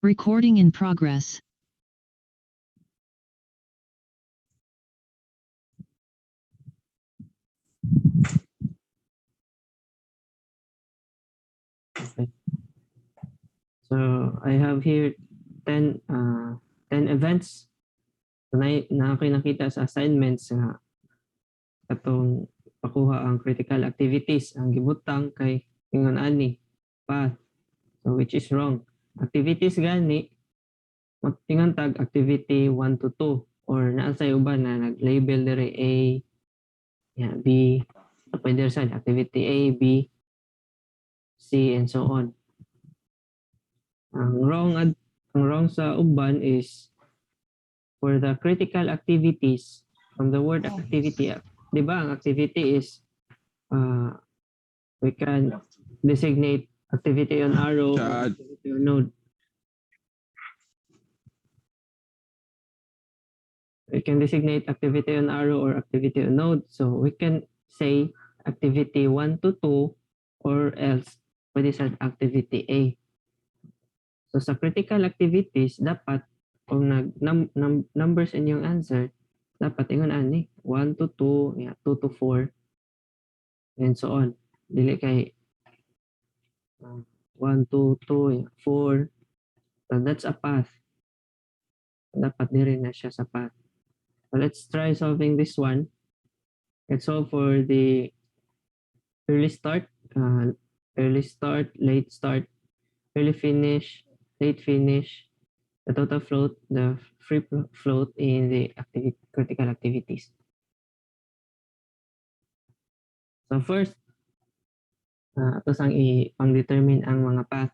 Recording in progress. Okay. So I have here 10 events na ako'y nakita sa assignments nga katong pakuha ang critical activities ang gibutang kay ingon ani path. So which is wrong. Activities gani ingon tag activity 1 to 2 or naa say uban na nag-label dire A, B, so pwede sa activity A, B, C, and so on. Ang wrong sa uban is for the critical activities, from the word activity, di ba ang activity is we can designate activity on arrow or activity on node. We can designate activity on arrow or activity on node. So we can say activity 1 to 2 or else pwede sa activity A. So sa critical activities, dapat kung numbers in yung answer, dapat ingon ani 1 to 2, 2 to 4, and so on. Dili kay 1, 2, 2, 4. So that's a path. Dapat diri na siya sa path. So let's try solving this one. Let's solve for the early start, late start, early finish, late finish, the total float, the free float in the critical activities. So first, ito sang i-determine ang mga path.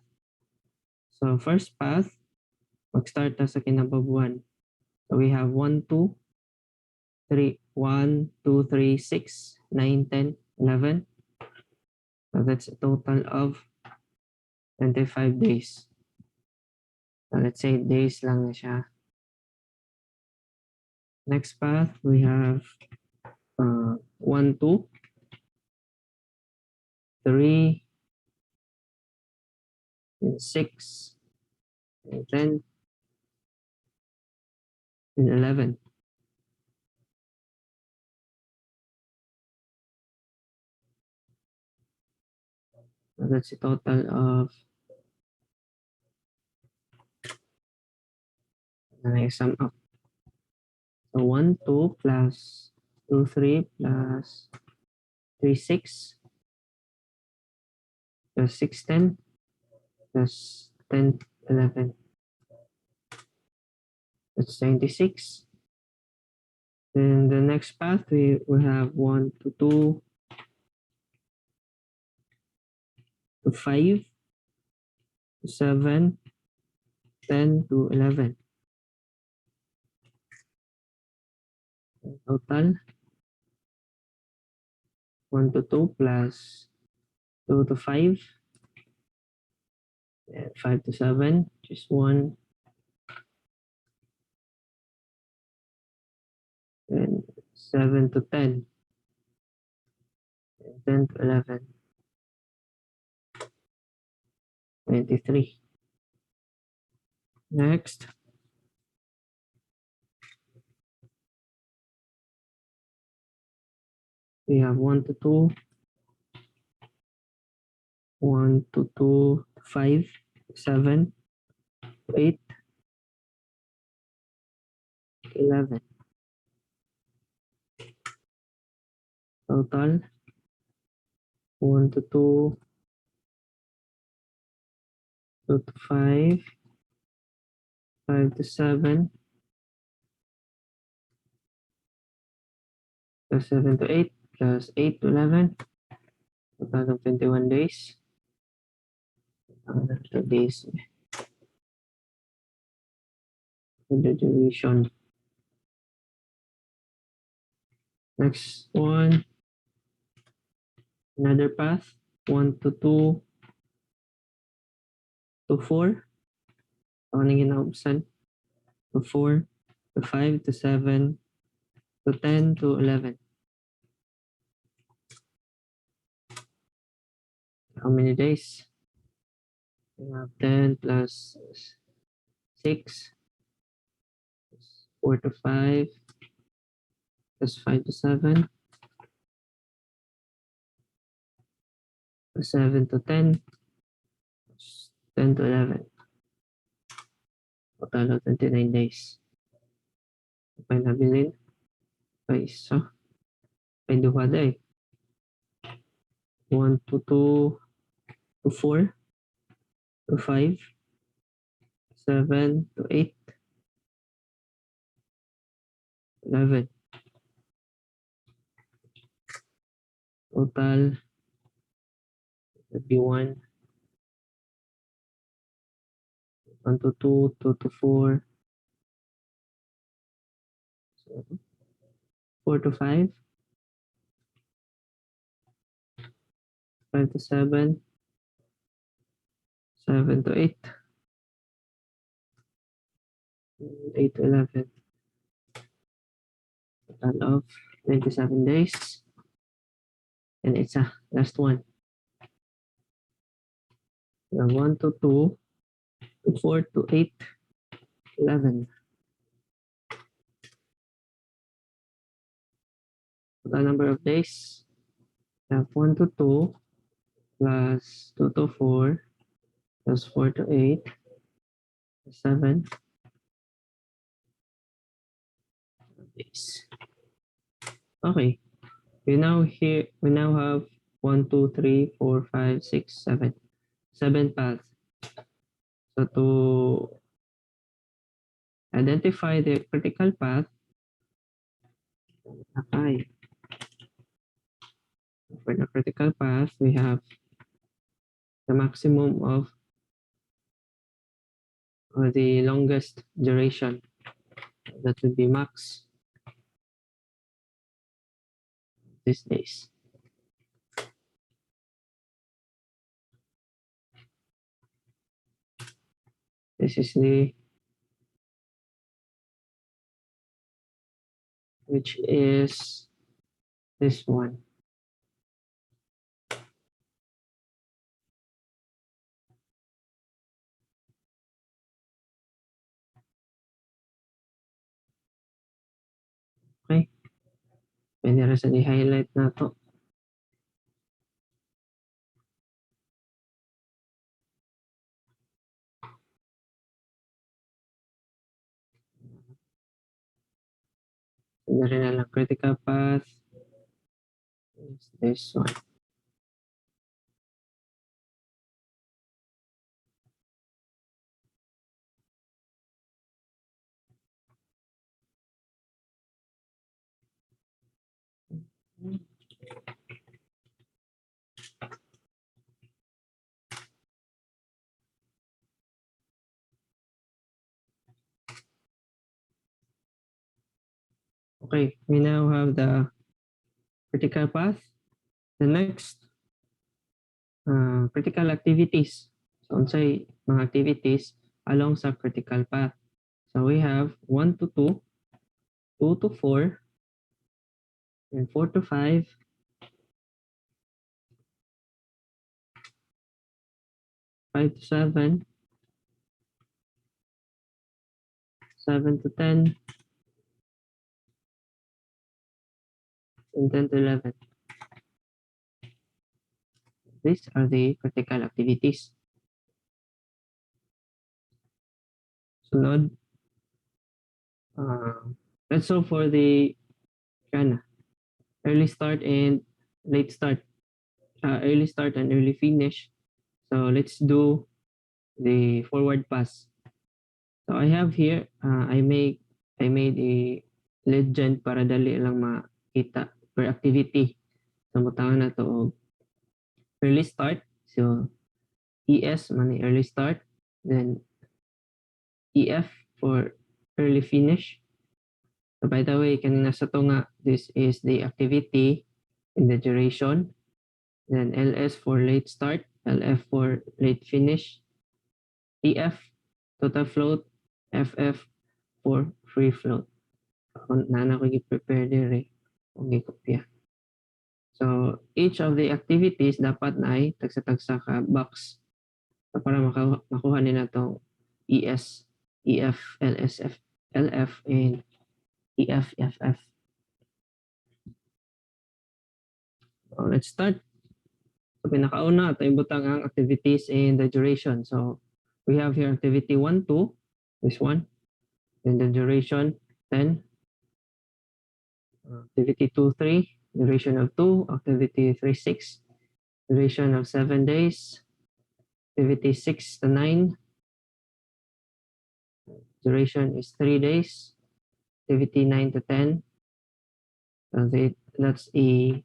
So first path, mag-start ta sa kinabubuan. So we have 1, 2, 3, 1, 2, 3, 6, 9, 10, 11. So that's a total of 25 days. So let's say days lang na siya. Next path, we have 1, 2, 3, 6, 10, and 11. So that's a total of sum up. So 1, 2 plus 2, 3 plus 3, 6 plus 6, 10 plus 10, 11. That's 96. Then the next path, we have 1 to 2 to 5 to 7, 10 to 11. Total 1 to 2 plus 2 to 5, and 5 to 7, just 1, and 7 to 10, and 10 to 11, 23. Next, we have 1 to 2, 1 to 2, 5, 7, 8, 11. Total 1 to 2, 2 to 5, 5 to 7, plus 7 to 8, plus 8 to 11. Total of 21 days. The days. The duration. Next one. Another path. 1 to 2 to 4. Ako na ginaubsan. To 4 to 5 to 7 to 10 to 11. How many days? We have 10 plus 6 plus 4 to 5 plus 5 to 7 plus 7 to 10 plus 10 to 11. Total of 29 days. Kapag nabilin, okay, so may duha day. 1 to 2 to 4 to 5 7 to 8 11. Total would be 1 to 2 to 4 4 to 5 5 to 7 7 to 8 8 to 11. Total of 27 days. And it's a last one. 1 to 2 to 4 to 8 11. Total number of days. We have 1 to 2 plus 2 to 4 plus 4 to 8 plus 7 days. Okay. We now have 1, 2, 3, 4, 5, 6, 7. 7 paths. So to identify the critical path, okay. For the critical path, we have the maximum of or the longest duration. That would be max these days. This is which is this one. Okay. Pwede rin sa i-highlight na to. Pwede rin na lang critical path. Is this one. Okay, we now have the critical path. The next, critical activities. So, unsay mga activities along sa critical path. So, we have 1 to 2, 2 to 4, and 4 to 5, 5 to 7, 7 to 10, and 10 to 11. These are the critical activities. Sunod, let's go for the early start and late start. Early start and early finish. So let's do the forward pass. So I have here, I made a legend para dali lang makita per activity. So mutangan na to early start. So ES man early start, then EF for early finish. So by the way, kanina sa to nga, this is the activity in the duration. Then LS for late start, LF for late finish, EF total float, FF for free float. Na ko i-prepare dire kung i-kopya. So each of the activities dapat na ay tagsa-tagsa ka box. So para makuha nila tong ES EF, LSF, LF, and EF, FF. So let's start. So pinakauna, ito ibutang ang activities and the duration. So we have here activity 1, 2, this one. Then the duration 10. Activity 2, 3, duration of 2. Activity 3, 6, duration of 7 days. Activity 6 to 9, duration is 3 days. Activity 9 to 10, so that's a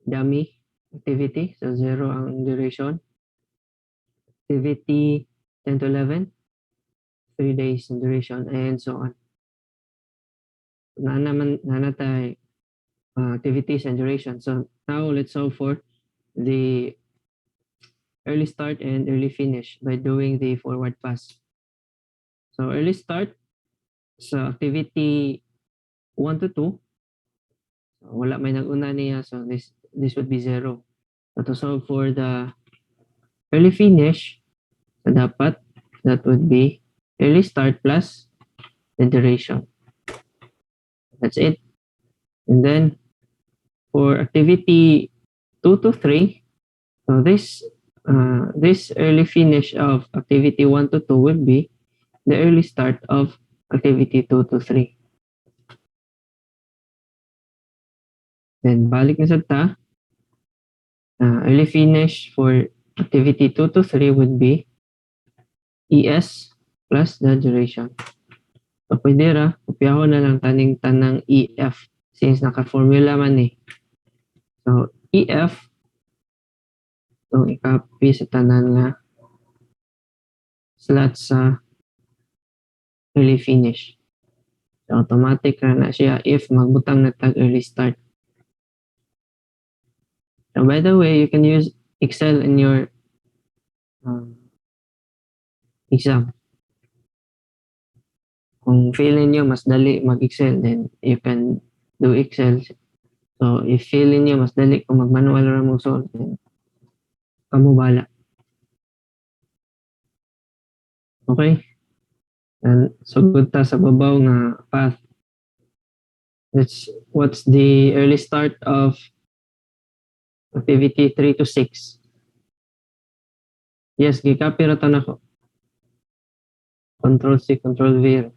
dummy activity, so 0 ang duration. Activity 10 to 11, 3 days in duration, and so on. Na tayo activities and duration. So now let's solve for the early start and early finish by doing the forward pass. So early start sa activity 1 to 2, so wala may nag-una niya, so this would be 0. So to solve for the early finish, so dapat that would be early start plus the duration. That's it. And then for activity 2 to 3, so this early finish of activity 1 to 2 will be the early start of activity 2 to 3. Then balik na sa ta, early finish for activity 2 to 3 would be ES plus the duration. So pwede ra, kopyahon na lang taning tanang EF since naka-formula man eh. So EF, so i-copy sa tanan nga slot sa early finish. So automatic na siya if magbutang na tag early start. So by the way, you can use Excel in your exam. Kung feeling nyo mas dali mag-Excel, then you can do Excel. So if feeling nyo mas dali kung mag-manual ra mo solve, then kamo bala. Okay? And so good ta sa babaw nga path. What's the early start of activity 3 to 6? Yes, gikapy ra ta nako. Control C, Control V.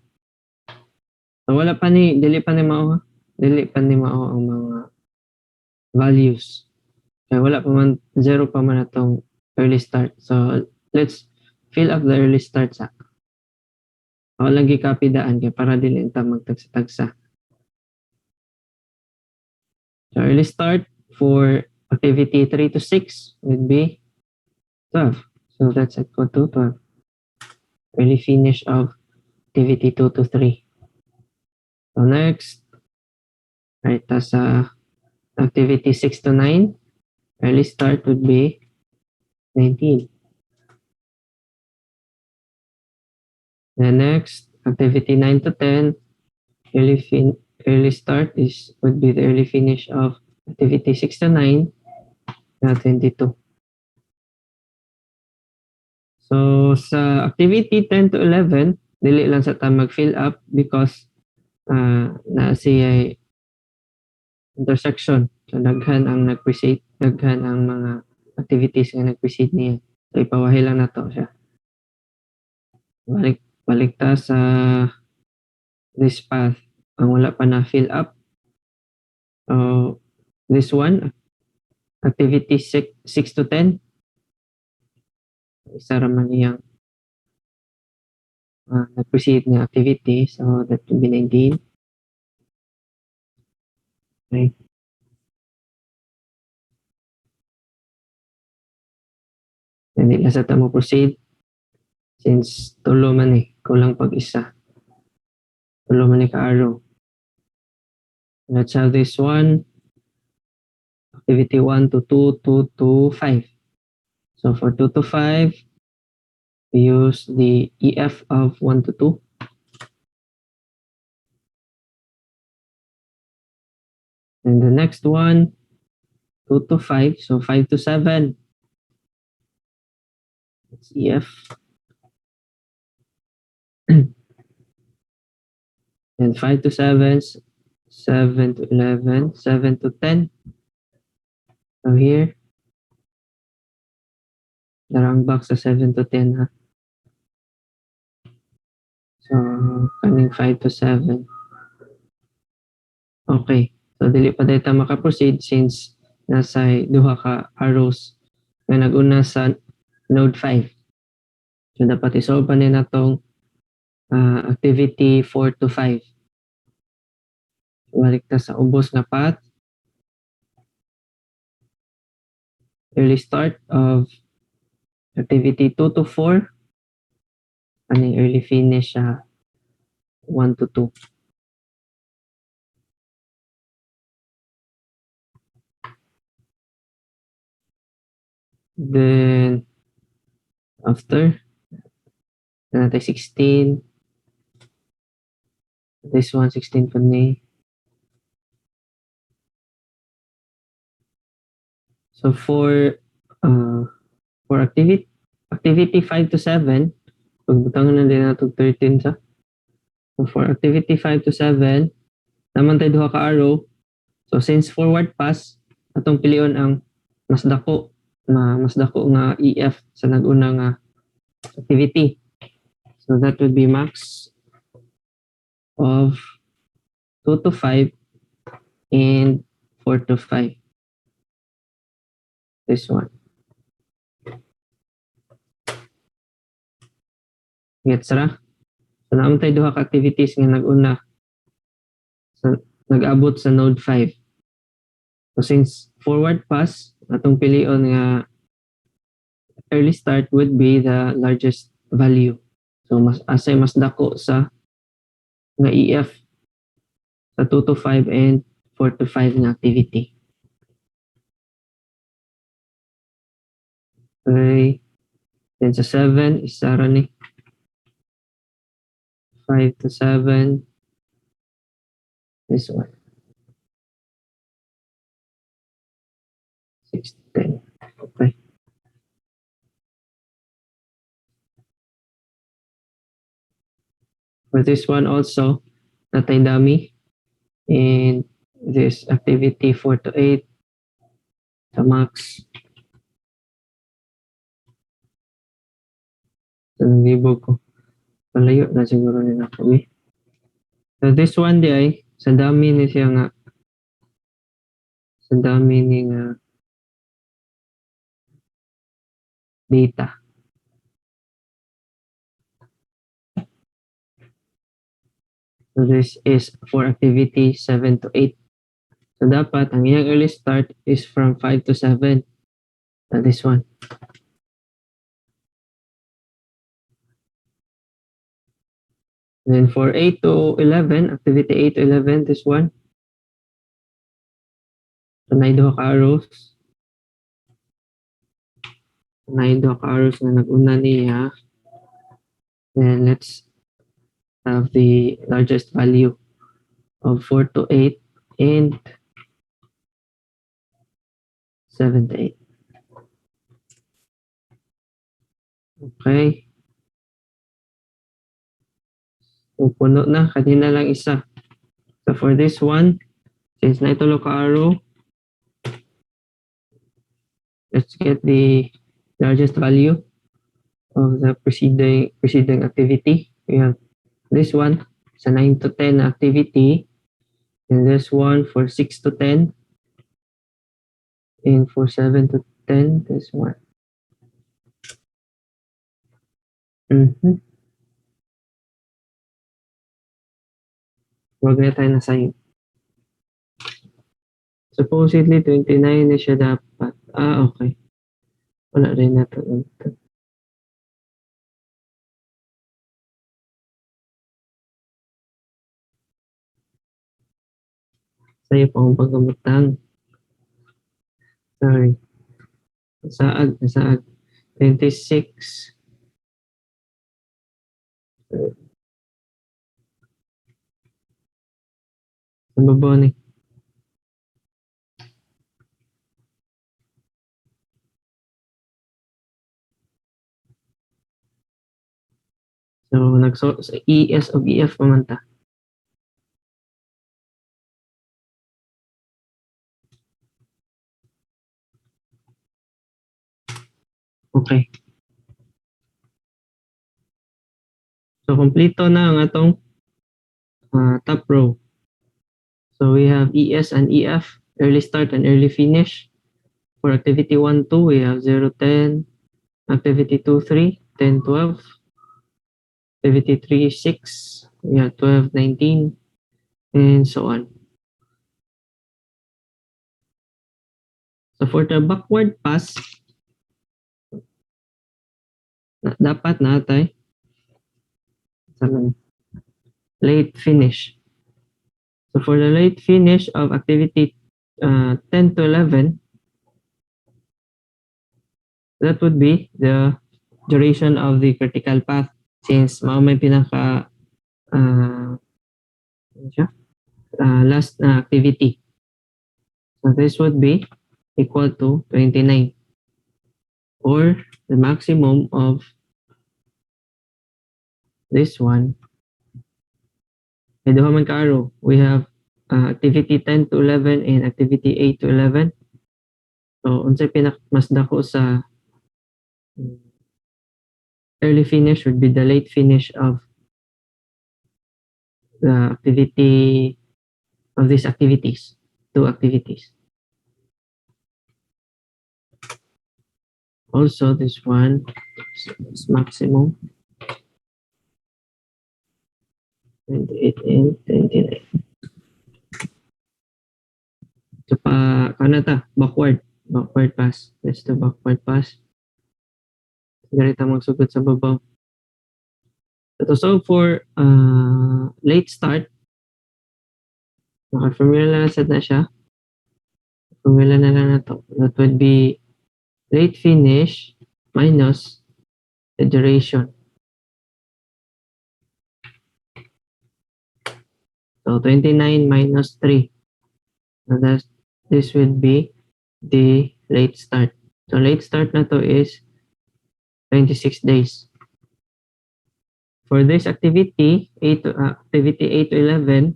So wala pa ni, dili pa ni mao ang mga values. Kaya wala pa man, 0 pa man atong early start. So let's fill up the early start sa. Ako lang gikapy daan kaya para dili ta magtagsa-tagsa. So early start for activity 3 to 6 would be 12. So that's equal to 12. Early finish of activity 2 to 3. So next, right, sa activity 6 to 9, early start would be 19. The next, activity 9 to 10, early start would be the early finish of activity 6 to 9, 22. So sa activity 10 to 11, dili lang sa ta mag-fill up because na siya intersection. So daghan ang nag-precede, daghan ang mga activities nga nag-precede niya. So ipawahi lang na to siya. Balik ta sa this path. Ang wala pa na fill up. So this one, activity 6 to 10. Isa raman niyang nag-precede nga activity. So that would be 19. Okay. Hindi na sa tamo proceed since tulo man eh, kulang pag isa. Tulo man eh ka-arrow. Let's have this one. Activity 1 to 2, 2 to 5. So for 2 to 5, we use the EF of 1 to 2. And the next one, 2 to 5, so 5 to 7. It's EF. And 5 to 7, 7 to 11, 7 to 10. So here, darang box sa 7 to 10 ha. So, kaning 5 to 7. Okay. So, dili pa data maka-proceed since nasa duha ka arrows na nag-una sa node 5. So, dapat isolve pa nila tong activity 4 to 5. Balik ta sa ubos na path. Early start of activity 2 to 4. Kaning early finish 1 to 2. Then, after, natin 16. This one, 16 pa ni. So, for activity 5 to 7, pagbutangan na din natin 13 sa. So, for activity 5 to 7, naman tayo duha ka arrow. So, since forward pass, atong pilion ang mas dako nga EF sa nag-una nga activity. So that would be max of 2 to 5 and 4 to 5. This one. Gets ra? So naman tayo duha ka activities nga nag-una nag-abot sa node 5. So since forward pass, atong pilion nga early start would be the largest value. So mas dako sa nga EF sa 2 to 5 and 4 to 5 na activity. Okay. Then sa 7, isa ra ni 5 to 7. This one. 6 to 10. Okay. For this one also, natay dami. And this activity 4 to 8. Sa max. So, naglibog ko. Palayo na siguro nila ako eh. So this one di ay, sa dami ni siya nga. Sa dami ni nga data. So this is for activity 7 to 8. So dapat ang iyang early start is from 5 to 7. So this one. Then for 8 to 11, activity 8 to 11, this one. So naido ka arrows. Naido ka arrows na nag-una niya. Then let's have the largest value of 4 to 8 and 7 to 8. Okay. So puno na, kanina lang isa. So for this one, since naitulo ka arrow, let's get the largest value of the preceding activity. We have this one, it's a 9 to 10 activity, and this one for 6 to 10, and for 7 to 10, this one. Wag na tayo na-sign. Supposedly, 29 na siya dapat. Okay. Wala rin na ito. Sa'yo pa akong pagkamutang. Sorry. Nasaag. 26. Sa baba ni. So, sa ES of EF pamanta. Okay. So, kompleto na ang atong top row. So, we have ES and EF, early start and early finish. For activity 1, 2, we have 0, 10. Activity 2, 3, 10, 12. Activity 3, 6. We have 12, 19. And so on. So, for the backward pass, dapat natay late finish. So for the late finish of activity 10 to 11, that would be the duration of the critical path since mao may pinaka last activity. So this would be equal to 29 or the maximum of this one. May duha man ka arrow. We have activity 10 to 11 and activity 8 to 11. So unsay mas dako sa early finish would be the late finish of the activity of these activities, 2 activities. Also, this one is maximum 28 and 29. So kanata backward pass. Let's do backward pass. Ganito magsugod sa babaw. So for late start, naka-formula na set na siya. Formula na lang na to. That would be late finish minus the duration. So 29 minus 3. So this would be the late start. So late start na to is 26 days. For this activity, activity 8 to 11,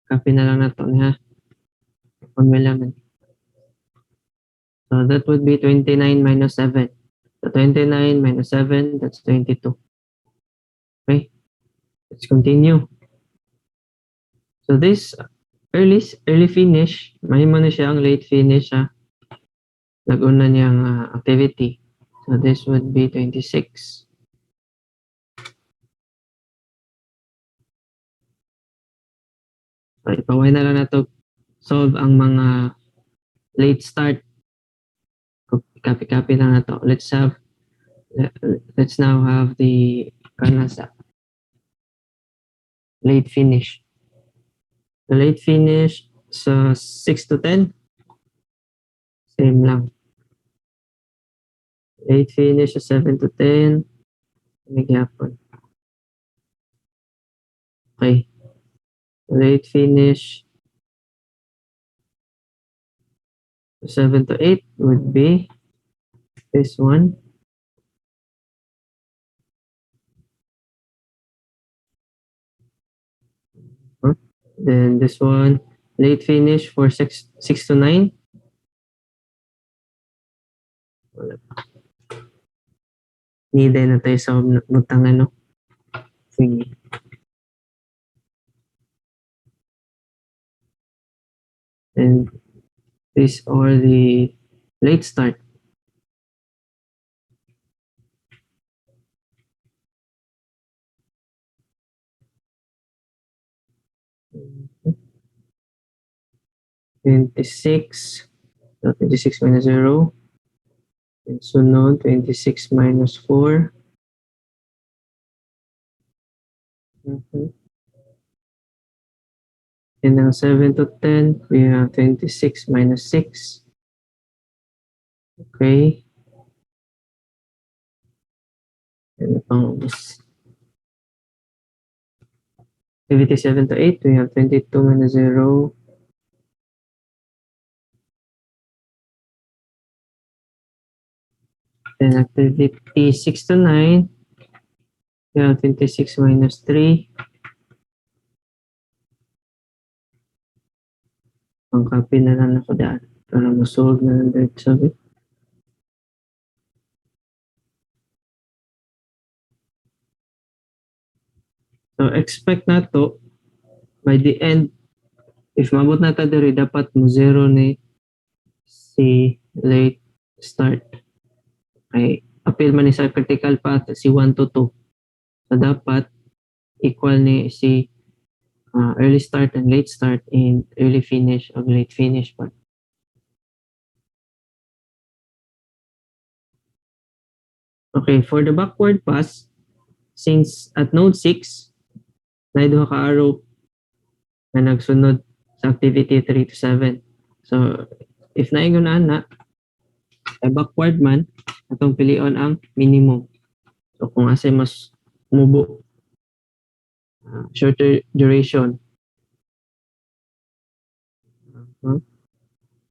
copy na lang na to ha. Formula man. So that would be 29 minus 7. So 29 minus 7, that's 22. Okay, let's continue. So this early finish, mahimo na siya ang late finish ha. Nag-una niyang activity. So this would be 26. So ipaway na lang na to solve ang mga late start. Copy lang na to. Let's now have the kanasa late finish. The late finish sa 6 to 10, same lang. Late finish sa 7 to 10, nagyapon. Okay. Late finish 7 to 8 would be this one. Then this one, late finish for 6 to 9. Niday na tayo sa butang ano. Sige. And these are the late start. Mm-hmm. 26. So 26 minus 0. And sunod, 26 minus 4. Mm-hmm. And then 7 to 10, we have 26 minus 6. Okay. And activity 7 to 8, we have 22 minus 0. Then activity 6 to 9, we have 26 minus 3. Ang copy na lang ako daan para masolve na lang dito sabi. So expect na to by the end, if mabot na ta diri, dapat mo zero ni si late start. Ay appeal man ni sa critical path si 1 to 2. So dapat equal ni si early start and late start and early finish or late finish pa. Okay, for the backward pass, since at node 6, na duha ka arrow na nagsunod sa activity 3 to 7. So, if naingon na, ay backward man, atong pilion ang minimum. So, kung asa mas mubo, shorter duration,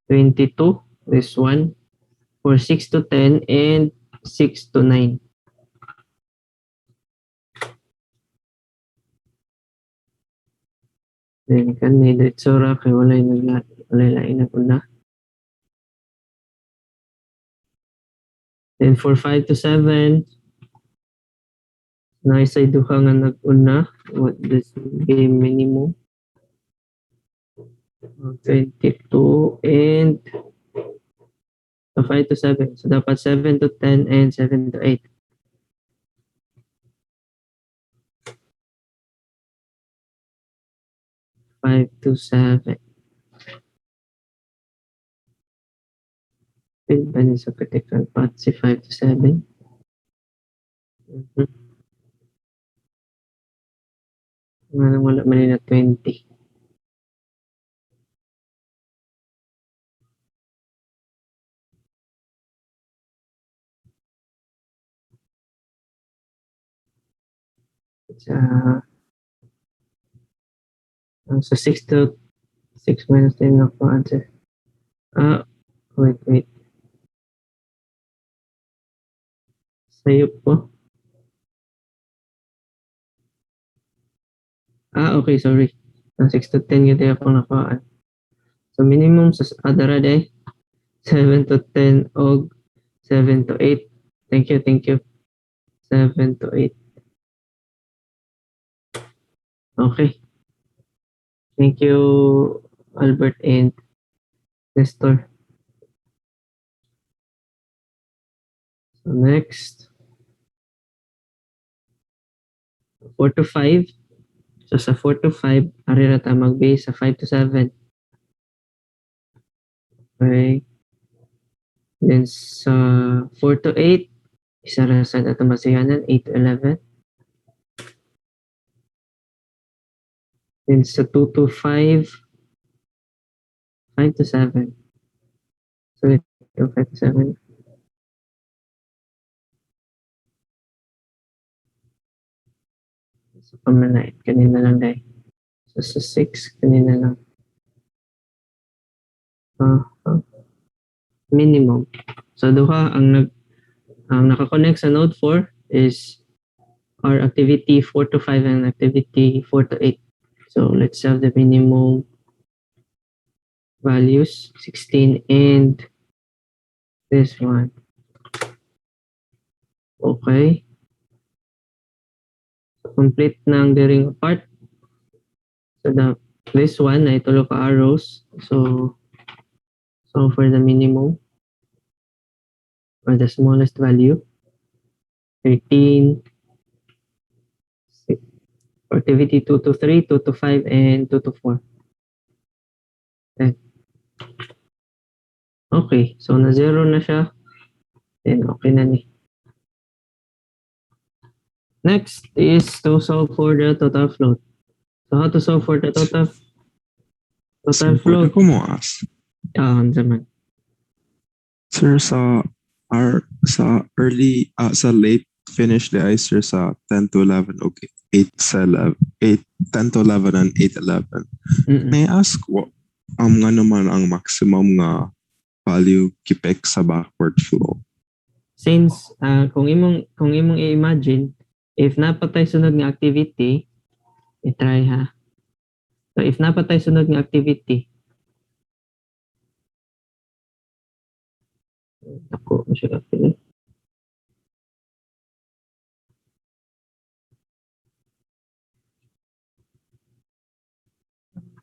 22, this one, for 6 to 10, and 6 to 9. Then, kani diretso ra kay walay lain na una. Then for 5 to 7, naisay duha nga nag-una. What this be minimum? 22 and so 5 to 7. So dapat 7 to 10 and 7 to 8. Five to 7. Pin ba ni sa critical path si 5 to 7? Wala man na 20. So 6 to 6 minus 10 na po answer. Wait. Sayop po. Okay, sorry. 6 to 10 gito ako nakuhaan. So minimum sa adara day 7 to 10 og 7 to 8. Thank you. 7 to 8. Okay. Thank you, Albert and Nestor. So next, 4 to 5. So sa 4 to 5, ari ra ta mag-base sa 5 to 7. Okay. Then sa 4 to 8, isa ra sa ato masiyanan, 8 to 11. Then sa 2 to 5, 5 to 7. So 5 to 7. So pamanay, kanina lang dahil. So sa 6, kanina lang. Minimum. So duha ang naka-connect sa node 4 is our activity 4 to 5 and activity 4 to 8. So let's have the minimum values 16 and this one. Okay. So complete na ang daring part. So this one ay tulo ka arrows. So for the minimum or the smallest value 13, activity 2 to 3, 2 to 5, and 2 to 4. Okay, so na zero na siya. Then okay na ni. Next is to solve for the total float. So how to solve for the total float? Ako mo ask. Zaman. Sir, sa late finish the ay sir sa 10 to 11 okay 8 sa 11 10 to 11 and 8 11. May I ask what nga naman ang maximum nga value kipek sa backward flow? Since kung imong i-imagine if napatay sunod nga activity, i-try ha. So if napatay sunod nga activity, ako siya kapili.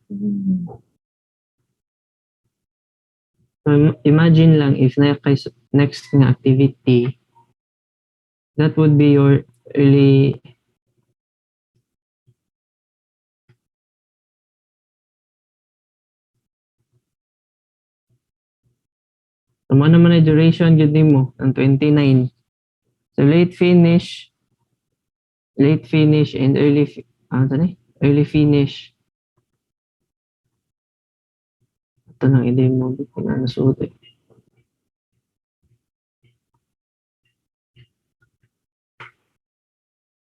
So, imagine lang if next nga activity, that would be your early so, ano naman na duration yun mo ang 29. So late finish and early finish. Ito nang i-demo ko na nasuot eh.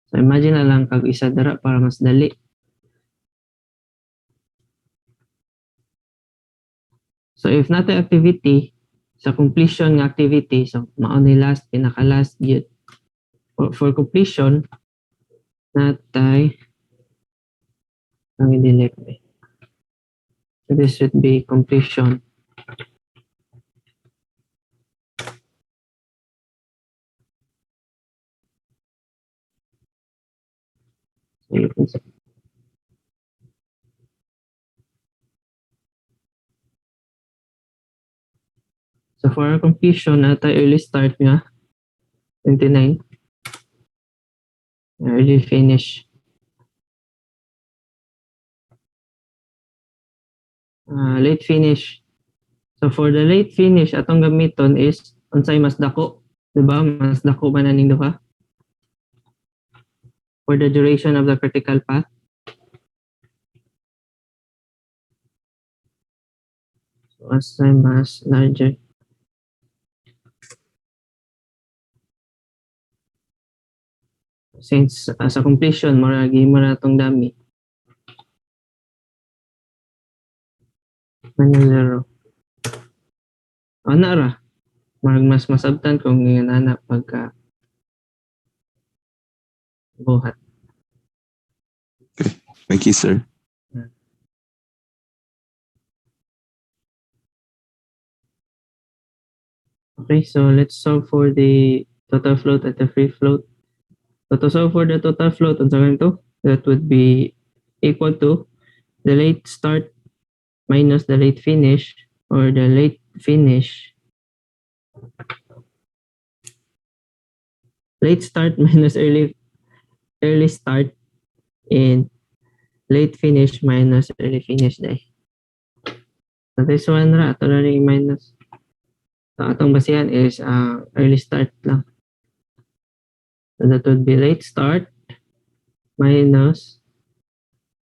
So imagine na lang kag isa dara para mas dali. So if nato activity sa completion nga activity, so mao ni pinaka-last yun. For completion, natay ang i-delete eh. So this should be completion. So you can see. So for our completion, natay early start nga 29. Early finish. Late finish. So for the late finish, atong gamiton is unsay mas dako, di ba? Mas dako ba naning duha? For the duration of the critical path. So unsay mas larger? Since sa completion, maragi mo na itong dami. Zero. Ana ra. Marag mas masabtan kung inana pagka buhat. Thank you, sir. Okay, so let's solve for the total float at the free float. So to solve for the total float, that would be equal to the late start minus the late finish, or the late finish. Late start minus early start, and late finish minus early finish day. So this one ra, ito na rin minus. So atong basihan is early start lang. So that would be late start minus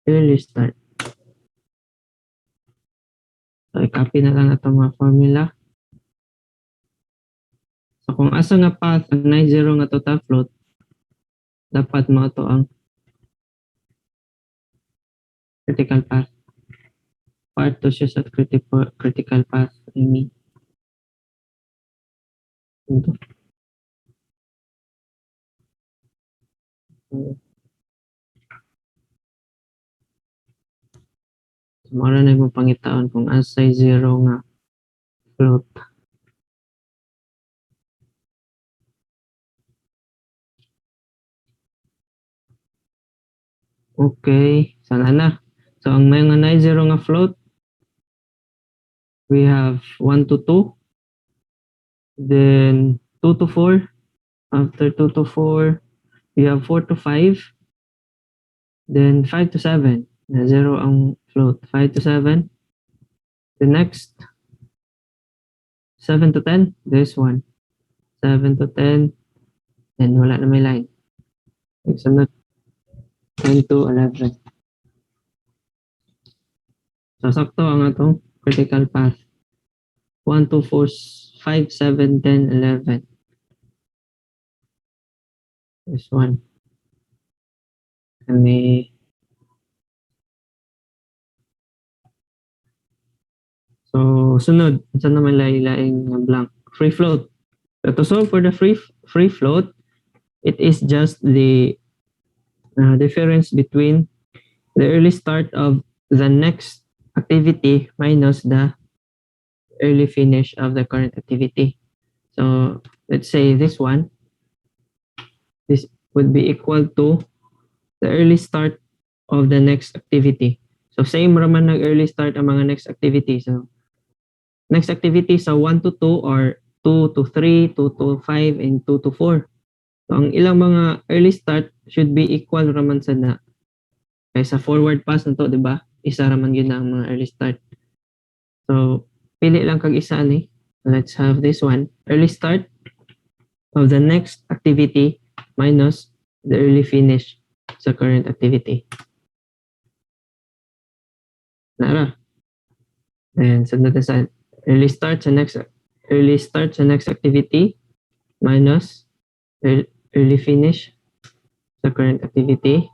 early start. So i-copy na lang itong mga formula. So kung asa nga path ang 90 nga total float, dapat mo ito ang critical path. Part to siya sa critical path. I mean. Ito. So, mara na yung pangitaon kung asay 0 nga float. Okay, sana na. So ang may nga 90 nga float, we have 1 to 2, then 2 to 4. After 2 to 4, we have 4 to 5, then 5 to 7. Na 0 ang float. 5 to 7. The next, 7 to 10, this one. 7 to 10, then wala na may line. Sunod, 10 to 11. So, sakto ang atong critical path. 1, 2, 4, 5, 7, 10, 11. This one. And may... So, sunod. Saan naman laing blank? Free float. So, to solve for the free float, it is just the difference between the early start of the next activity minus the early finish of the current activity. So let's say this one, this would be equal to the early start of the next activity. So same raman nag early start ang mga next activity. So next activity sa 1 to 2 or 2 to 3, 2 to 5, and 2 to 4. So ang ilang mga early start should be equal raman sa na. Kaysa forward pass na to, di ba? Isa raman yun ang mga early start. So pili lang kag isa ni. Let's have this one. Early start of the next activity minus the early finish sa current activity. Nara. And so that is an early start sa next activity minus early finish sa current activity.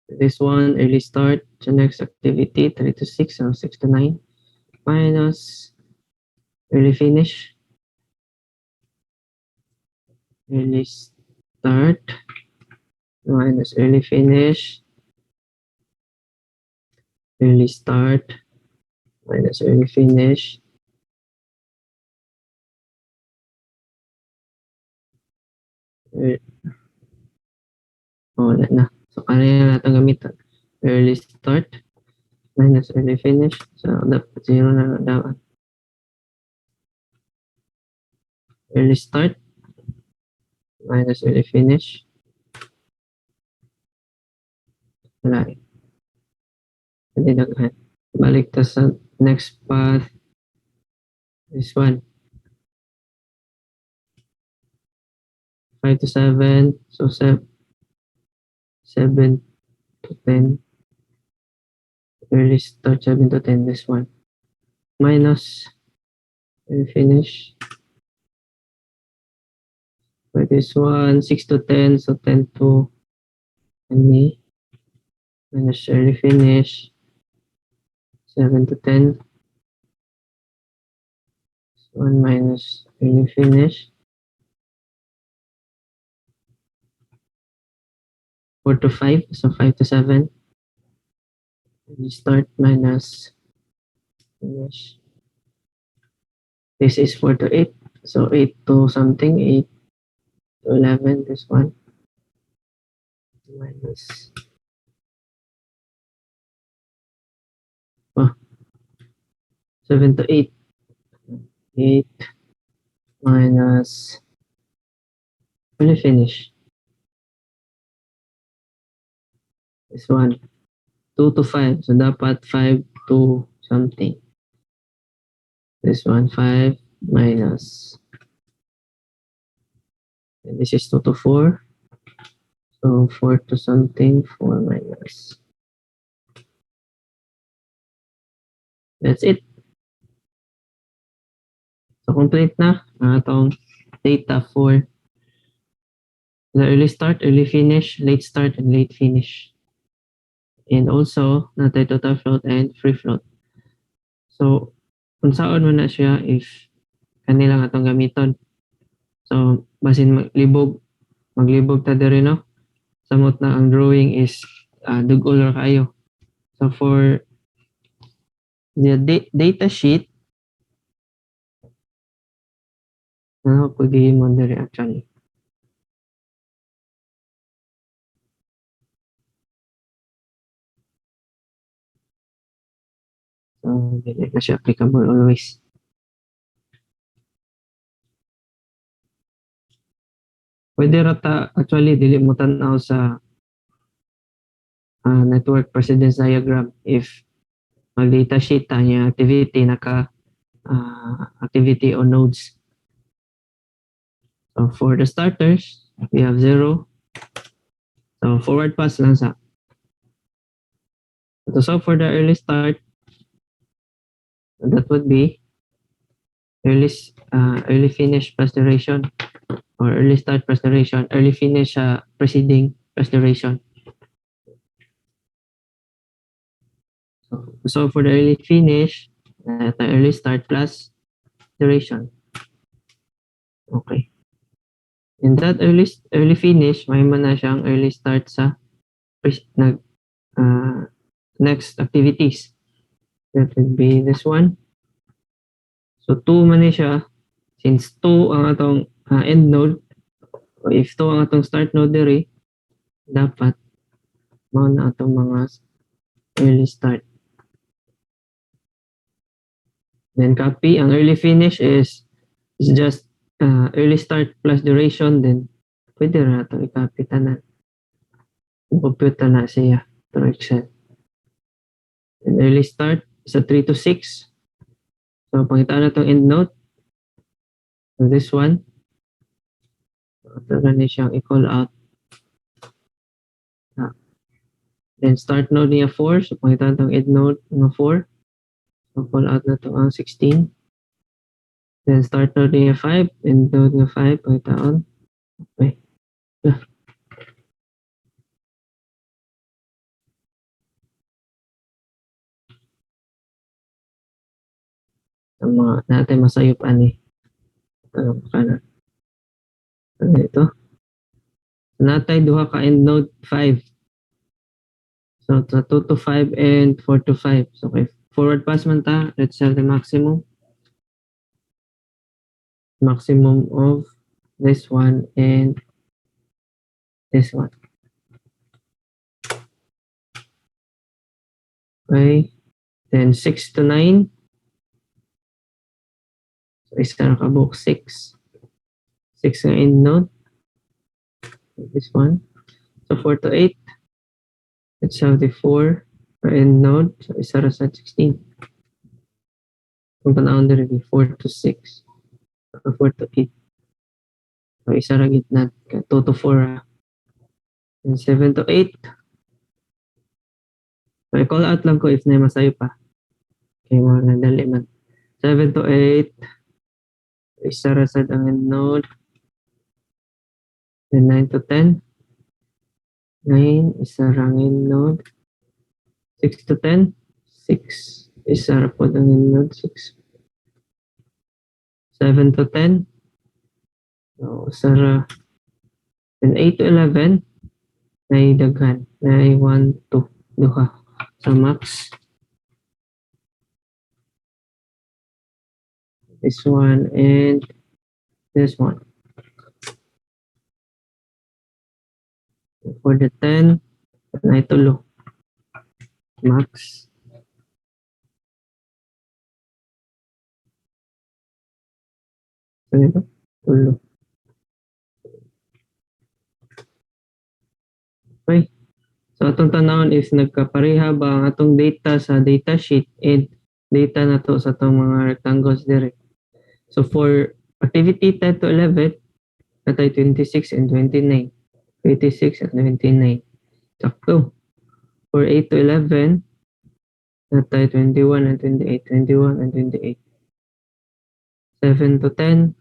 This one, early start sa next activity, 3 to 6 or 6 to 9 minus early finish. Early start minus early finish. Early start minus early finish. Wala na. So, kaya na natin gamitan. Early start minus early finish. So, dapat 0 na dapat. Early start minus early finish. Wala eh. Hindi naghan. Balik ta sa next path. This one. 5 to 7. So, 7 to 10. Early start 7 to 10. This one. Minus early finish. For this one, 6 to 10. So, 10 to 20. Minus early finish. 7 to 10. This one minus early finish. 4 to 5. So, 5 to 7. Early start minus finish. This is 4 to 8. So 8 to something, 8 to 11, this one. Minus 7 to 8. 8 minus early finish. This one. 2 to 5. So dapat 5 to something. This one, 5 minus. And this is 2 to 4. So 4 to something, 4 minus. That's it. So complete na ang atong data for the early start, early finish, late start, and late finish. And also, natay total float and free float. So, kung saan mo na siya if kanilang atong gamiton. So, basin maglibog ta diri no. Samot na ang drawing is dugol ra kayo. So, for the data sheet, pag-i mo diri actually. So, dili na siya applicable always. Pwede rata, actually, dili mo tanaw sa network precedence diagram if mag-data sheet niya activity naka activity on nodes. So, for the starters, we have 0. So, forward pass lang sa. So, for the early start, that would be early finish plus duration or early start plus duration, early finish preceding plus duration. So for the early finish, the early start plus duration. Okay. In that early finish, may man na siyang early start sa next activities. That would be this one. So 2 man siya. Since 2 ang atong end node, o if 2 ang atong start node diri, dapat mao na atong mga early start. Then copy. Ang early finish is just early start plus duration. Then pwede na ito i-copy tanan. Compute na siya to Excel. And early start sa 3 to 6. So pangitaan na itong end note. So this one. Ito na siyang i-call out. Then start node niya 4. So pangitaan itong end node ng 4. So call out na ito ang 16. Then start node niya 5. End node niya 5. Pangitaan. Okay. Ang mga natin masayop ani. Ito kanan. Ito. Natay duha ka end node 5. So sa 2 to 5 and 4 to 5. So okay, forward pass man ta, let's have the maximum. Maximum of this one and this one. Okay. Then 6 to 9. So isa na kabuk 6. 6 nga end node. This one. So 4 to 8. Let's have the 4 end node. So isa ra sa 16. Kung tanawin na rin, 4 to 6. 4 to 8. So isa ra gitna. 2 to 4. And 7 to 8. So i-call out lang ko if na masayo pa. Okay, mga nadali man. 7 to 8. Isa ra sa ang end node. Then 9 to 10. 9, isa ra ang end node. 6 to 10. 6. Isa ra po ang end node. 6. 7 to 10. So, isa ra. Then 8 to 11. Nay daghan. Nay 1, 2. Duha. So max. This one and this one. For the 10, na itulo. Max. Ano ito? Tulo. Okay. So atong tanawon is nagkapareha ba ang atong data sa data sheet and data na to sa atong mga rectangles direct. So for activity 10 to 11, natay 26 and 29. 26 and 29. Sakto. For 8 to 11, natay 21 and 28. 21 and 28. 7 to 10,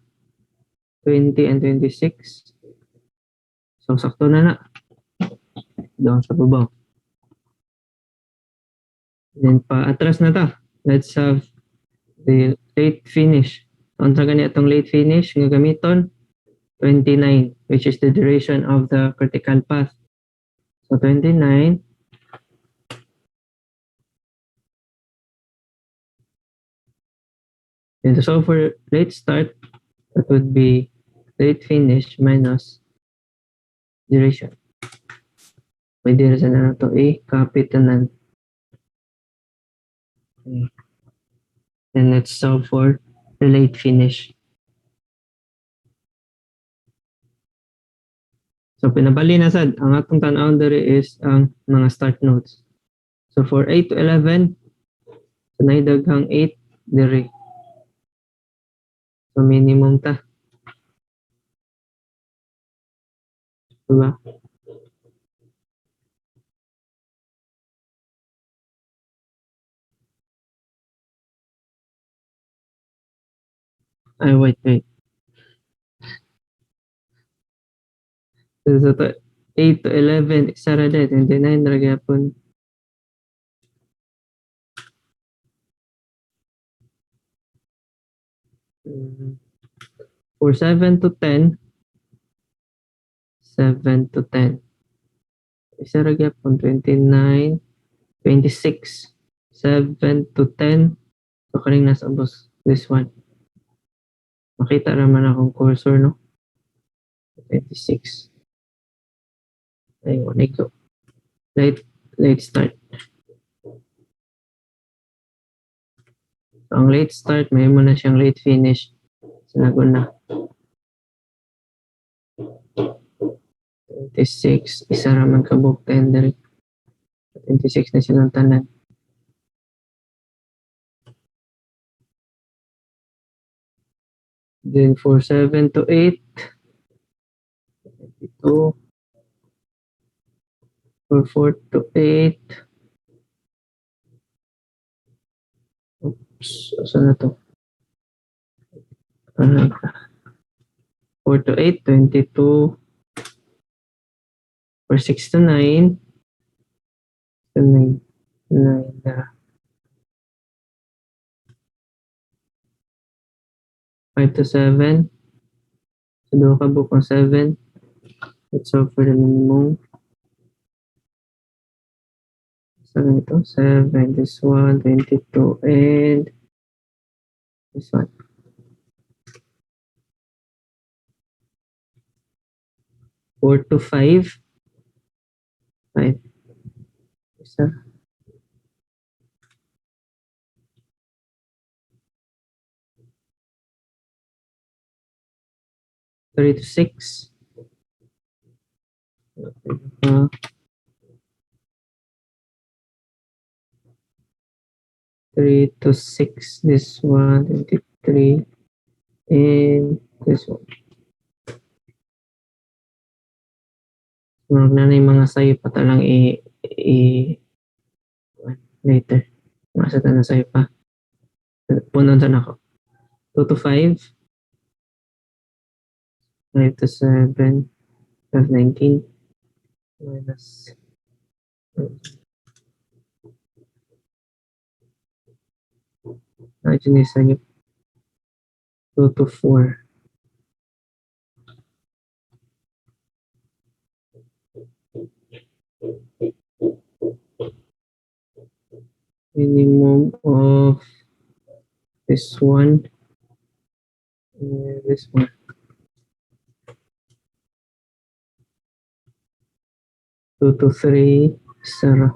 20 and 26. So sakto na. Doon sa baba. Then pa-atras na ta. Let's have the late finish. Ang sa gani atong late finish nga gamiton 29, which is the duration of the critical path. So 29 and so for late start, that would be late finish minus duration. Pwede rin na ito i-copy tanan. Okay. And let's solve for the late finish. So pinabali na sad, ang atong tan-awon diri is ang mga start nodes. So for 8 to 11, so naidaghang 8 diri. So minimum ta. Diba? Ay, wait. So to 8 to 11, isa ra din, 29 ra gyapon. For 7 to 10, 7 to 10. Isa ra gyapon 29, 26, 7 to 10. So kaning nasa ubos this one. Makita naman akong cursor, no? 26. Ayun, go. Late start. So, ang late start, may mo na siyang late finish. So, naguna. 26, isa raman ka book tender. 26 na silang tanan. Then, for 7 to 8, 22. For 4 to 8. Oops, saan na to? 4 to 8, 22. For 6 to 9. 9. 5 to 7. So, doon ka book on 7. Let's solve for the minimum. So, ito, 7, this one, 22, and this one. 4 to 5. 5. Isa. 3 to 6. 3 to 6. This one, 23. And this one. Marag na yung mga sayo pa talang later. Masata na sayo pa. Punon na ako. 2 to 5. 5 to 7. 5, 19. Minus. Ito na sayo. 2 to 4. Minimum of this one and this one. Two to 3, Sarah.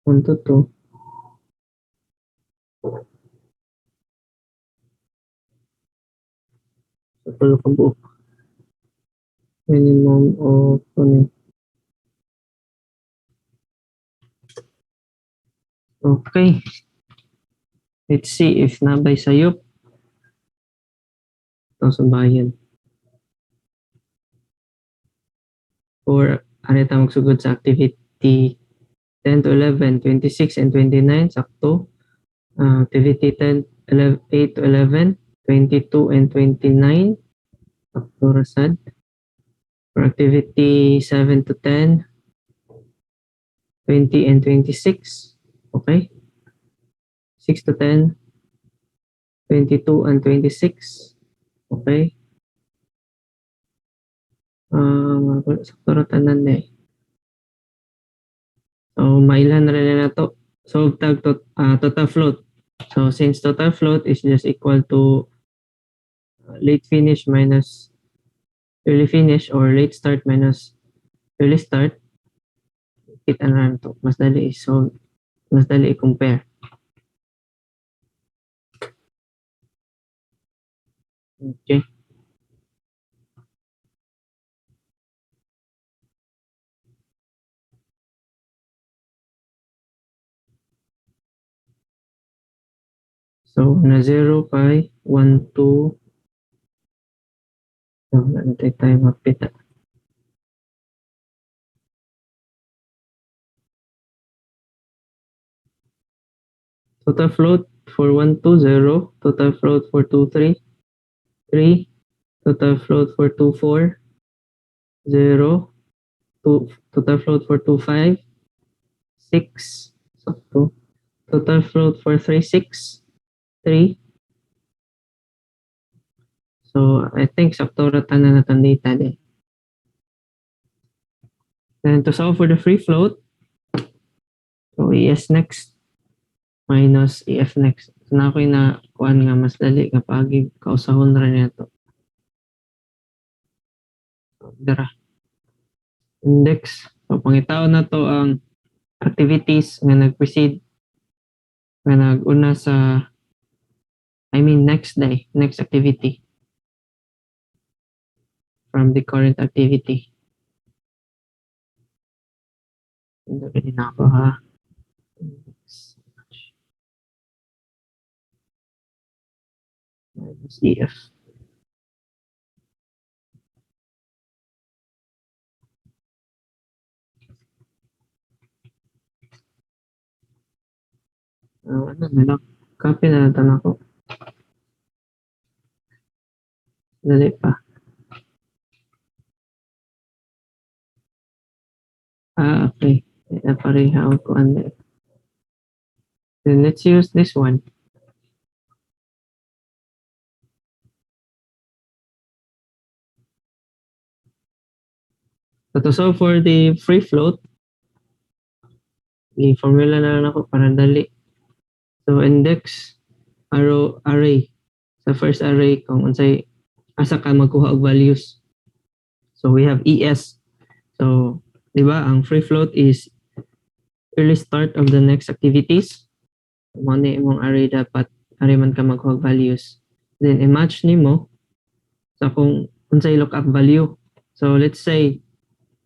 One to 2. So, palo ka buo. Minimum of ano. Okay. Let's see if nabay sayop. Ito sa bayan. Or ano tayo magsugod sa activity 10 to 11, 26 and 29. Sakto. Activity 10, 11, 8 to 11, 22 and 29. Sakto rasad. For activity 7 to 10, 20 and 26. Okay. 6 to 10, 22 and 26. Okay. Sakto tanan na eh. So, mailan na rin na to. So, total float. So, since total float is just equal to late finish minus early finish or late start minus early start, kita na lang to. Mas dali i-solve. Mas dali i-compare. Okay. So, na 0 kay 1, 2. So, natin tayo mapita. Total float for 1, 2, 0. Total float for 2, 3. 3. Total float for 2, 4. 0. Total float for 2, 5. 6. So, total float for 3, 6. 3. So, I think sakto ratan na natin data din. Then, to solve for the free float, so ES next minus EF next. So, na ako'y kuan nga mas dali kapag kausahon rin ito. Dara. Index. So, pangitaon na to ang activities nga nag-precede nga nag-una sa next day, next activity from the current activity. Hindi rin ako ha. Minus EF. Ano na lang. Copy na lang ako. Dali pa. Okay. Napareha ko ano. Then let's use this one. So to solve for the free float, the formula na lang ako para dali. So index array. Sa first array kung unsay asa ka magkuha og values. So we have ES. So, di ba, ang free float is early start of the next activities. Mo ni imong array dapat ari man ka magkuha og values. Then i-match nimo sa kung unsay lookup value. So let's say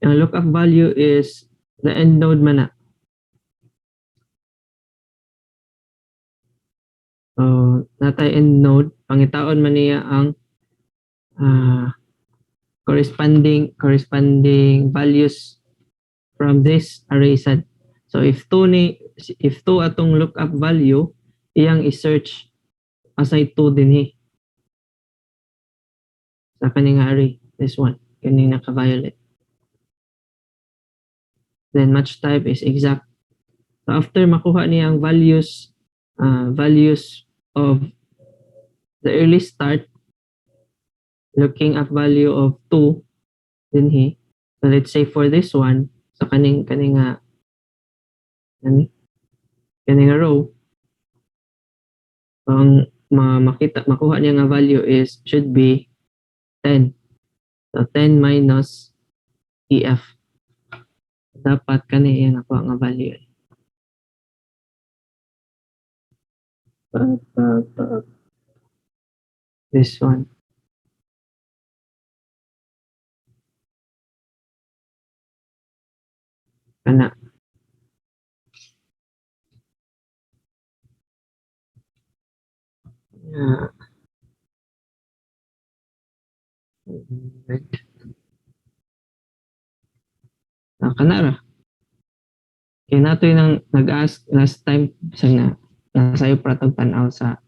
ang lookup value is the end node man na. So natay end node, pangitaon man niya ang corresponding values from this array sad. So if two atong lookup value, iyang i-search aside 2 dinhi sa kaning array, this one, kaning naka-violet. Then match type is exact. So after makuha niya ang values of the early start, looking at value of 2 dinhi. So let's say for this one, sa kaning row, ang makuha niya nga value is should be 10. So 10 minus EF. Dapat kani yan nakuha nga value. This one. Kana. Kana ra. Kaya nato yung nag-ask last time sa nasayo pratong tanaw sa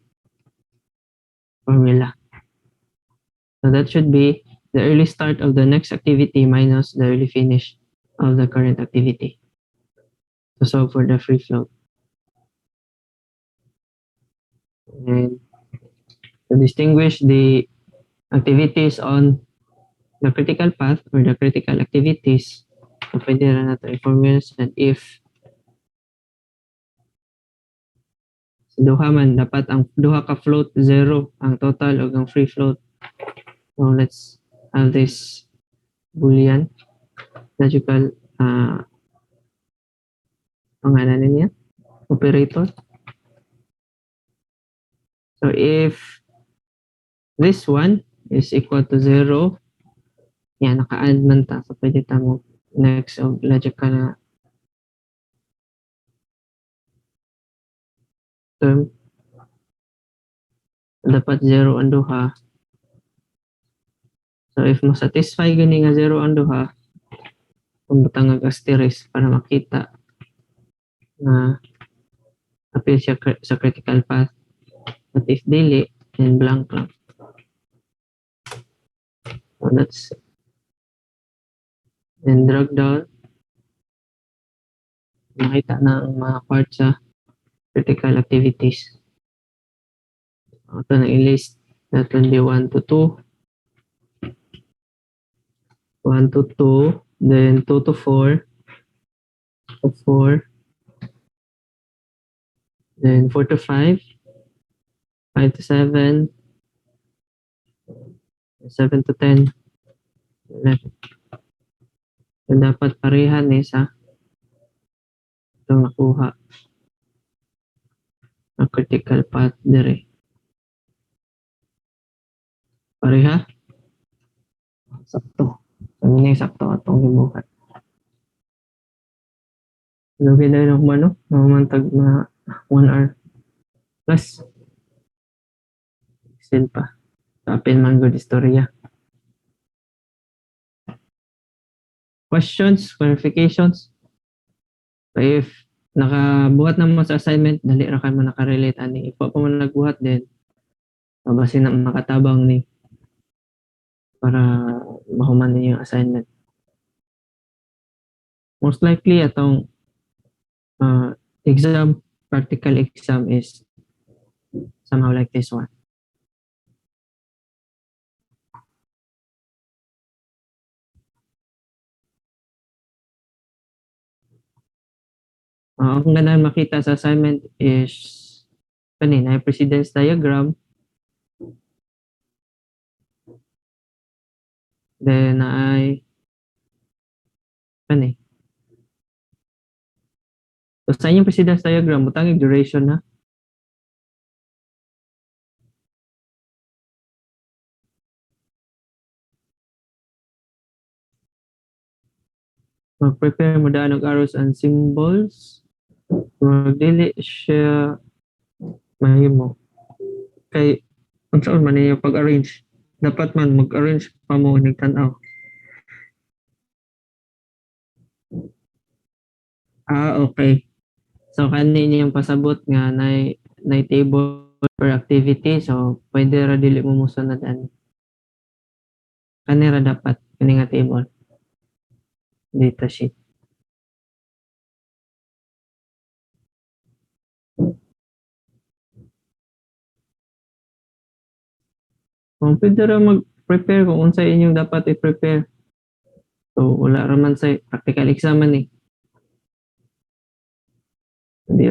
formula. So that should be the early start of the next activity minus the early finish of the current activity to solve for the free float. And to distinguish the activities on the critical path or the critical activities, so pwede na nato i-formula that if duha man dapat ang duha ka float 0 ang total o ang free float. So let's have this boolean logical pangalan niya operator. So if this one is equal to 0, yan naka-add man ta, so pwede ta mo next of logical na term. Dapat 0 ang duha. So if mo satisfy gani nga 0 ang duha, butang ang asterisk para makita na appeal siya sa critical path. But if dili, then blank lang. So that's then drag down. Makita na ang mga parts sa critical activities. Ito na i-list. That will be 1 to 2. 1 to 2. Then 2 to 4. 2 to 4. Then 4 to 5. 5 to 7. 7 to 10. So, dapat parehan sa itong nakuha na critical path dire. Pareha? Sakto. Sabi niya sakto atong gibuhat. Lugay na yung mamantag na 1 hour plus. Excel pa. Tapin man good istorya. Questions, clarifications. So if nakabuhat na mo sa assignment, dali ra ka mo nakarelate ani. Ipo pa mo nagbuhat din. Mabasin na makatabang ni para mahuman niyo yung assignment. Most likely atong exam, practical exam is somehow like this one. Ang ganahan makita sa assignment is kanina, precedence diagram. Then so sa inyong precedence diagram, butang duration na. Mag-prepare mo daan og arrows and symbols. Dili siya mahimo. Kay unsa man niyo pag-arrange. Dapat man mag-arrange pa mo ning tan-aw. Okay. So kanini yung pasabot nga na table per activity, so pwede ra dili mo musunod ani. Kanira dapat kani nga table. Data sheet. Pwede ra mag-prepare kung unsa inyong dapat i-prepare. So wala ra man sa practical exam man eh. Di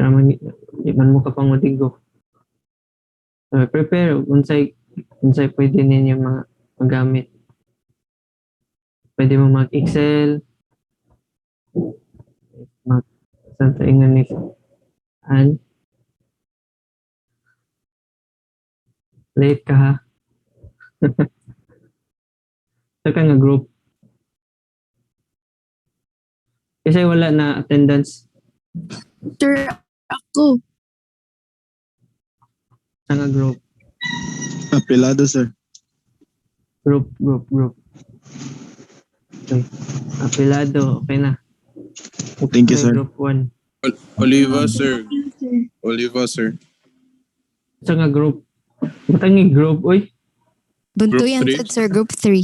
man mo kapang madigo. So prepare unsay pwede ninyo mga magamit. Pwede mo mag-Excel, saan tayo nga ni late ka ha. Saka nga group. Kasi wala na attendance. Sir, ako. Saka group. Apelado, sir. Group. Okay. Apelado. Okay na. Thank you, Okay, sir. Group 1. Oliva, sir. Oliva, sir. Saka group. Matangi group, oy. Buntuyan Group sad, sir. Group 3.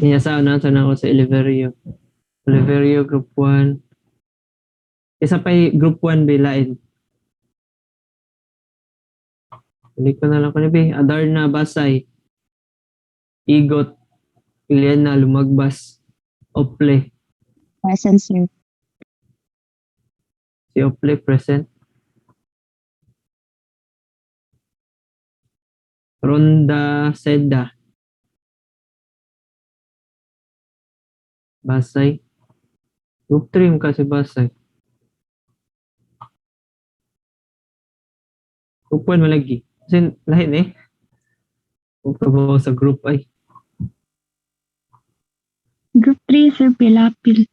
Inyasaw na ako sa Oliverio. Oliverio, Group 1. Isa pa Group 1 bilain. Balik ko na lang ko ni Adarna, Basay. Igot. Iliana, Lumagbas. Ople. Present, sir. Si Ople, present. Ronda, Seda. Basay. Group 3 mo kasi Basay. Group 1 malagi. Kasi lahin eh. Kung kabaw sa group ay. Group 3, sir. Pilapil.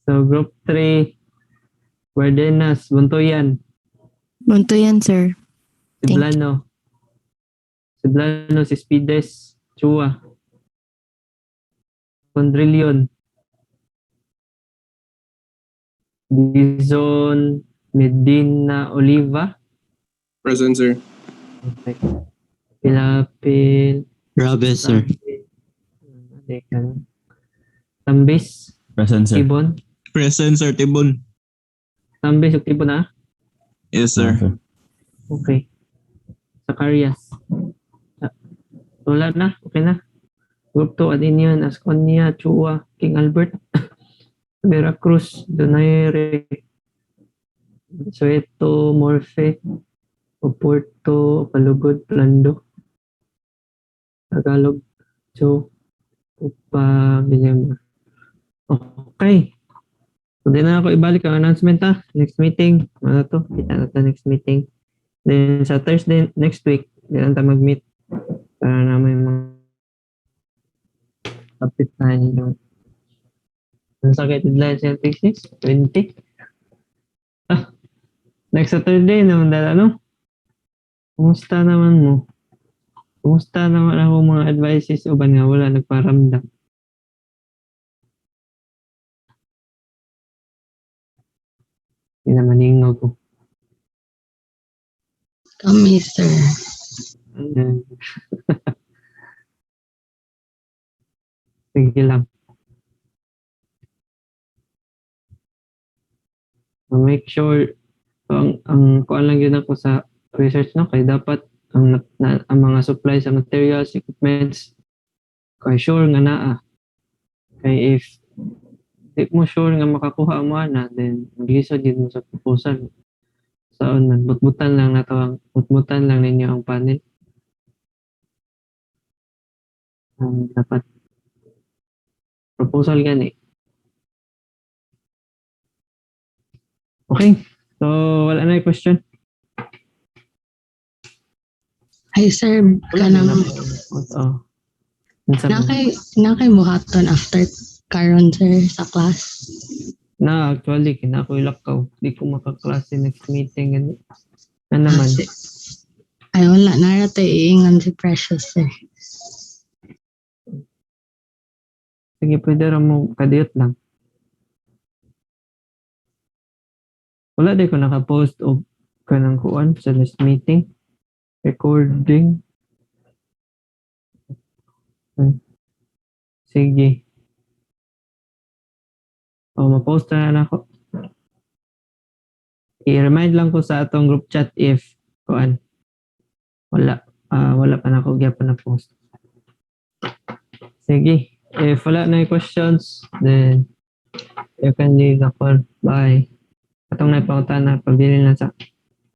So group 3, Guardenas, Buntoyan, Buntuyan, sir. Thank you. Ceblano, si Spides, Chua, Condrillion, Dizon, Medina, Oliva, Present, sir. okay. Pilapil, Grabe, sir. Tambis, Present, sir. Tibon, Present, sir. Tibon. Tambis, ug Tibon na? Yes, sir. Okay. Zacarias. Wala na, okay na. Group 2, Adinian, Asconia, Chua, King Albert, Veracruz, Donaire, Soeto, Morfe, Oporto, Palugod, Plando. Tagalog 2, Upa, Villamor. Okay. So, di na ako ibalik ang announcement Next meeting. Ano to? Kita na to next meeting. Then sa Thursday next week, di na tayo mag-meet para namin mga kapit na yung ang sakit deadline sa thesis? 20? Next Saturday naman dala, Kumusta naman mo? Kumusta naman ako mga advices o ba nga wala nagparamdam? Hindi naman ingog ko. Kami, sir. Ayan. Sige lang. Make sure ang kuan lang yun ako sa research kay dapat ang mga supplies sa materials, equipments kay sure nga naa. Kay if di mo sure nga makakuha mo then maglisod din mo sa proposal. So butbutan lang butbutan lang ninyo ang panel. Dapat proposal gani. Okay. So, wala na yung question. Ay, sir, kanang nakay buhaton after karon, sir, sa class. Actually, kinakulakaw. Di ko makaklase next meeting. Ano naman? Ay, wala. Narata iingan si Precious, sir. Sige, pwede rin mo kadiyot lang. Wala di ko nakapost o kanang kuan sa next meeting. Recording. Sige. Mapost na ako. I-remind lang ko sa atong group chat if kuan. Wala pa na ako gyapon na post. Sige. If wala na yung questions, then you can leave the call. Bye. Atong na ipangutan na pagdili na sa